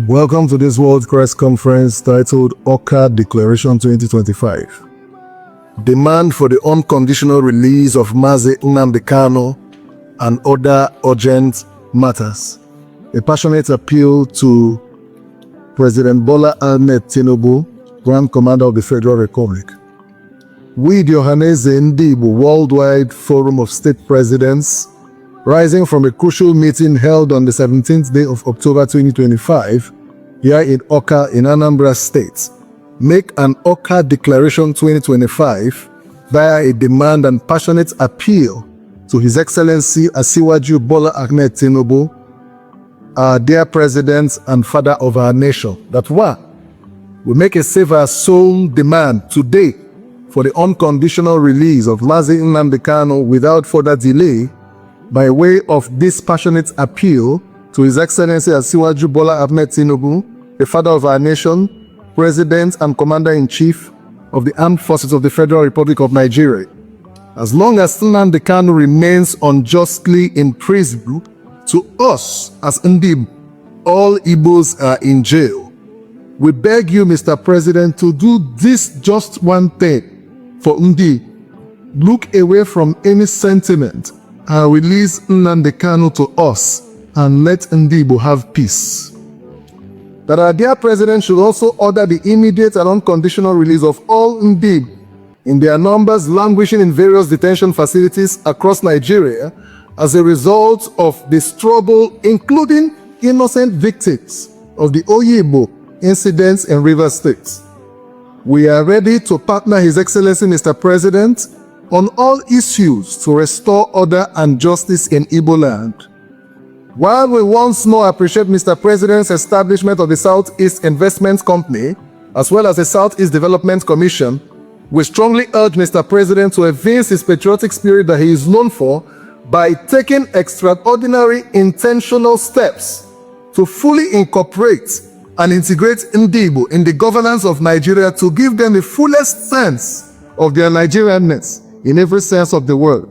Welcome to this World Press Conference titled Awka Declaration 2025. Demand for the unconditional release of Mazi Nnamdi Kanu and other urgent matters. A passionate appeal to President Bola Ahmed Tinubu, Grand Commander of the Federal Republic. We, the Ohanaeze Ndigbo Worldwide Forum of State Presidents, rising from a crucial meeting held on the 17th day of October 2025, here in Awka in Anambra State, make an Awka Declaration 2025 via a demand and passionate appeal to His Excellency Asiwaju Bola Ahmed Tinubu, our dear President and Father of our nation, that one, we make a save-our-soul demand today for the unconditional release of Mazi Nnamdi Kanu without further delay, by way of this passionate appeal to His Excellency Asiwaju Bola Ahmed Tinubu, the Father of our nation, President and Commander-in-Chief of the Armed Forces of the Federal Republic of Nigeria. As long as Nnamdi Kanu remains unjustly in prison, to us as Ndigbo, all Igbos are in jail. We beg you, Mr. President, to do this just one thing for Ndigbo. Look away from any sentiment and release Nnamdi Kanu to us and let Ndigbo have peace. That our dear President should also order the immediate and unconditional release of all Ndigbo in their numbers languishing in various detention facilities across Nigeria as a result of this trouble, including innocent victims of the Oyigbo incidents in Rivers State. We are ready to partner His Excellency Mr. President on all issues to restore order and justice in Igbo land. While we once more appreciate Mr. President's establishment of the Southeast Investment Company, as well as the Southeast Development Commission, we strongly urge Mr. President to evince his patriotic spirit that he is known for by taking extraordinary intentional steps to fully incorporate and integrate Ndigbo in the governance of Nigeria to give them the fullest sense of their Nigerianness in every sense of the word,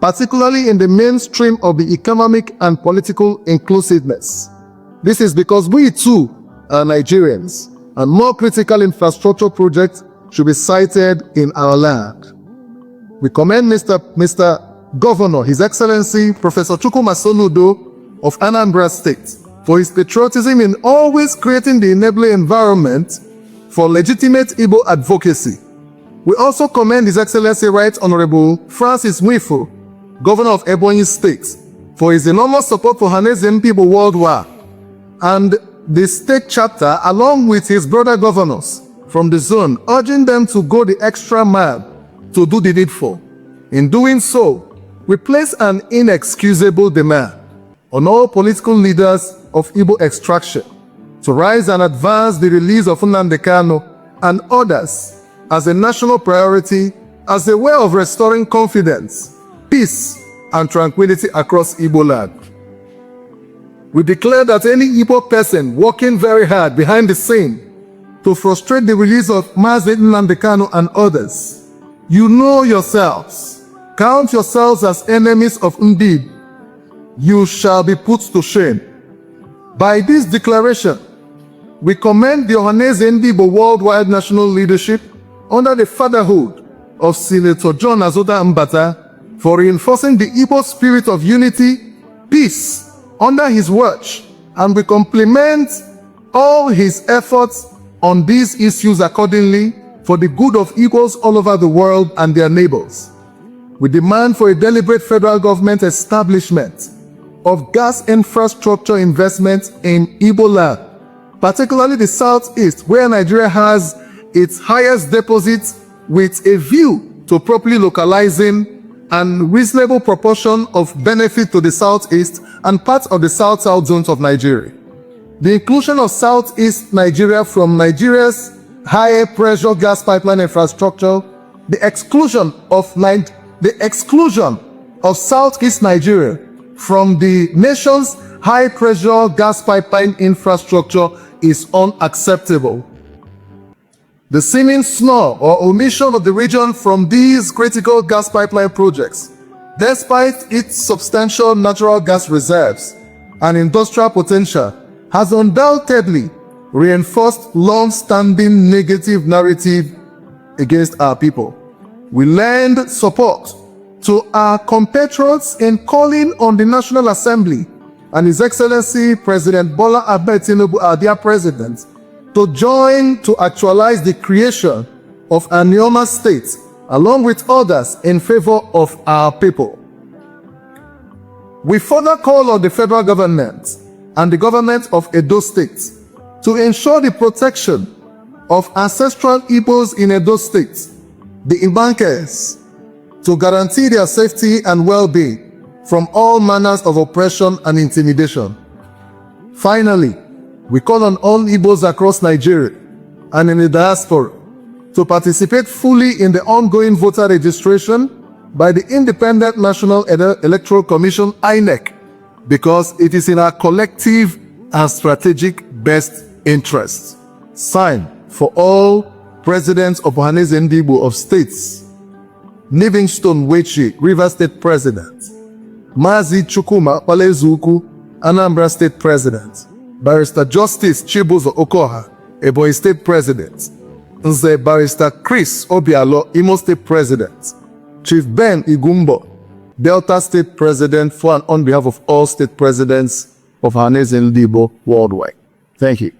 particularly in the mainstream of the economic and political inclusiveness. This is because we too are Nigerians, and more critical infrastructure projects should be sited in our land. We commend Mr. Governor, His Excellency Professor Chukwuma Soludo of Anambra State, for his patriotism in always creating the enabling environment for legitimate Igbo advocacy. We also commend His Excellency Right Honorable Francis Nwifo, Governor of Ebonyi State, for his enormous support for Ohanaeze Ndigbo worldwide, and the state chapter along with his brother governors from the zone, urging them to go the extra mile to do the needful. In doing so, we place an inexcusable demand on all political leaders of Igbo extraction to rise and advance the release of Nnamdi Kanu and others as a national priority, as a way of restoring confidence, peace, and tranquility across Igbo land. We declare that any Igbo person working very hard behind the scene to frustrate the release of Mazi Nnamdi Kanu and others, you know yourselves, count yourselves as enemies of Ndigbo, you shall be put to shame. By this declaration, we commend the Ohanaeze Ndigbo worldwide national leadership under the fatherhood of Senator John Azoda Mbata for reinforcing the Igbo spirit of unity, peace under his watch, and we compliment all his efforts on these issues accordingly for the good of Igbos all over the world and their neighbors. We demand for a deliberate federal government establishment of gas infrastructure investment in Igbo land, particularly the Southeast, where Nigeria has its highest deposits, with a view to properly localizing and reasonable proportion of benefit to the Southeast and parts of the South-South zones of Nigeria. The inclusion of Southeast Nigeria from Nigeria's high-pressure gas pipeline infrastructure, the exclusion of Southeast Nigeria from the nation's high-pressure gas pipeline infrastructure is unacceptable. The seeming snore or omission of the region from these critical gas pipeline projects, despite its substantial natural gas reserves and industrial potential, has undoubtedly reinforced long-standing negative narrative against our people. We lend support to our compatriots in calling on the National Assembly and His Excellency President Bola Ahmed Tinubu, our dear President, to join to actualize the creation of a Neoma state, along with others, in favor of our people. We further call on the federal government and the government of Edo State to ensure the protection of ancestral Igbos in Edo State, the Ibankers, to guarantee their safety and well-being from all manners of oppression and intimidation. Finally, we call on all Igbos across Nigeria and in the diaspora to participate fully in the ongoing voter registration by the Independent National Electoral Commission, INEC, because it is in our collective and strategic best interests. Signed for all presidents of Ohanaeze Ndigbo of states, Livingstone Wechi, Rivers State President, Mazi Chukwuma Palezuku, Anambra State President, Barrister Justice Chibuzo Okoha, Ebonyi State President, Nze Barrister Chris Obialo, Imo State President, Chief Ben Igumbo, Delta State President, for and on behalf of all state presidents of Ohanaeze Ndigbo worldwide. Thank you.